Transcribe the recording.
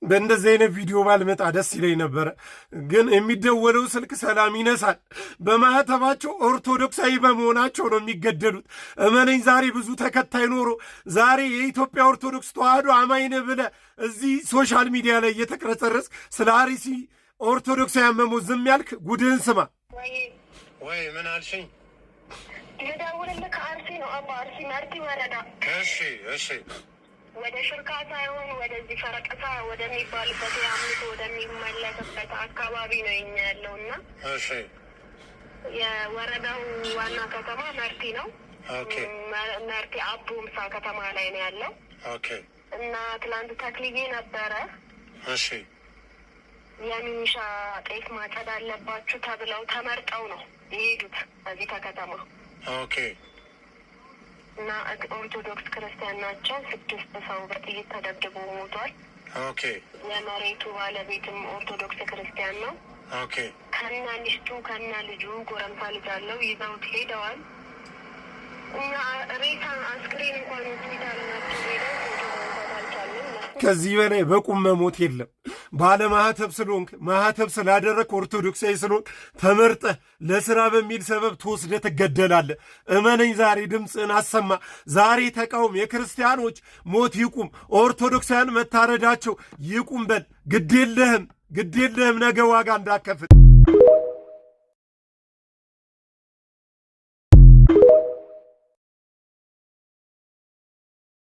በእንደዚህ አይነት ቪዲዮ ባልመጣ ደስ ይለኝ ነበረ፣ ግን የሚደወለው ስልክ ሰላም ይነሳል። በማህተባቸው ኦርቶዶክሳዊ በመሆናቸው ነው የሚገደሉት። እመነኝ፣ ዛሬ ብዙ ተከታይ ኖሮ ዛሬ የኢትዮጵያ ኦርቶዶክስ ተዋህዶ አማኝ ነህ ብለህ እዚህ ሶሻል ሚዲያ ላይ እየተቅረጸረስ ስለ አርሲ ኦርቶዶክሳውያን መሞት ዝም ያልክ ጉድህን ስማ። ወይ ምን አልሽኝ? የደውልልህ ከአርሲ ነው አባ፣ አርሲ መርቲ ወረዳ። እሺ ወደ ሽርካ ሳይሆን ወደዚህ ፈረቀሳ ወደሚባልበት የአምልኮ ወደሚመለስበት አካባቢ ነው የኛ ያለው እና የወረዳው ዋና ከተማ መርቲ ነው። መርቲ አቦምሳ ከተማ ላይ ነው ያለው እና ትላንት ተክልዬ ነበረ። የሚኒሻ ጤፍ ማጨድ አለባችሁ ተብለው ተመርጠው ነው የሄዱት እዚህ ከከተማ እና ኦርቶዶክስ ክርስቲያን ናቸው። 6 ሰው በጥይት ተደብድቦ ሞቷል። የመሬቱ ባለቤትም ኦርቶዶክስ ክርስቲያን ነው። ከና ሚስቱ ከና ልጁ ጎረምሳ ልጅ አለው ይዘውት ሄደዋል። እና ሬሳ አስክሬን እንኳን ሆስፒታል ናቸው ሄደው ከዚህ በላይ በቁም መሞት የለም። ባለማህተብ ስለሆንክ ማህተብ ስላደረግ ኦርቶዶክሳዊ ስለሆንክ ተመርጠህ ለስራ በሚል ሰበብ ተወስደህ ትገደላለህ። እመነኝ፣ ዛሬ ድምፅህን አሰማ። ዛሬ ተቃውም። የክርስቲያኖች ሞት ይቁም፣ ኦርቶዶክሳውያን መታረዳቸው ይቁም በል። ግዴለህም ነገ ዋጋ እንዳከፍል